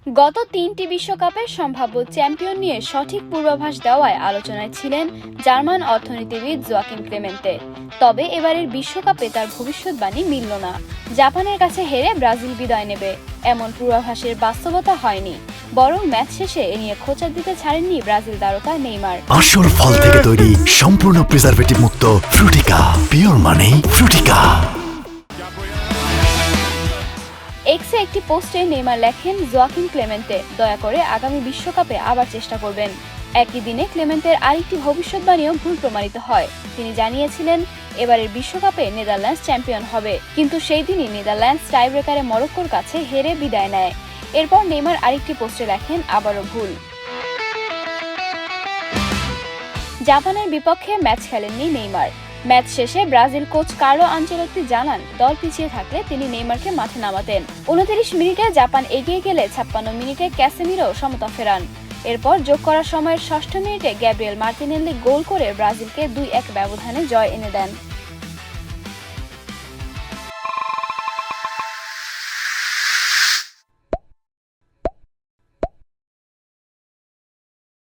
গত ৩টি বিশ্বকাপের সম্ভাব্য চ্যাম্পিয়ন নিয়ে সঠিক পূর্বাভাস দেওয়ায় আলোচনায় ছিলেন জার্মান অর্থনীতিবিদ জোয়াকিম ক্লেমেন্তে। তবে এবারের বিশ্বকাপে তার ভবিষ্যৎবাণী মিলল না। জাপানের কাছে হেরে ব্রাজিল বিদায় নেবে, এমন পূর্বাভাসের বাস্তবতা হয়নি। বরং ম্যাচ শেষে এ নিয়ে খোঁচা দিতে ছাড়েননি ব্রাজিল তারকা নেইমার। আসল ফল থেকে তৈরি, সম্পূর্ণ প্রিজারভেটিভ মুক্ত ফ্রুটিকা, পিওর মানে ফ্রুটিকা। এক্সে একটি পোস্টে নেইমার লেখেন, জোয়াকিম ক্লেমেন্তে দয়া করে আগামী বিশ্বকাপে আবার চেষ্টা করবেন। একই দিনে ক্লেমেন্তের আরেকটি ভবিষ্যৎবাণীও ভুল প্রমাণিত হয়। তিনি জানিয়েছিলেন এবারের বিশ্বকাপে নেদারল্যান্ডস চ্যাম্পিয়ন হবে, কিন্তু সেই দিনই নেদারল্যান্ডস টাইব্রেকারে মরক্কোর কাছে হেরে বিদায় নেয়। এরপর নেইমার আরেকটি পোস্টে লেখেন, আবারও ভুল। জাপানের বিপক্ষে ম্যাচ খেলেননি নেইমার। ম্যাচ শেষে ব্রাজিল কোচ কার্লো আনচেলত্তি জানান, দল পিছিয়ে থাকলে তিনি নেইমারকে মাঠে নামাতেন। 29 মিনিটে জাপান এগিয়ে গেলে 56 মিনিটে ক্যাসেমিরো সমতা ফেরান। এরপর যোগ করার সময়ের 6ষ্ঠ মিনিটে গ্যাব্রিয়েল মার্টিনেল্লি গোল করে ব্রাজিলকে 2-1 ব্যবধানে জয় এনে দেন।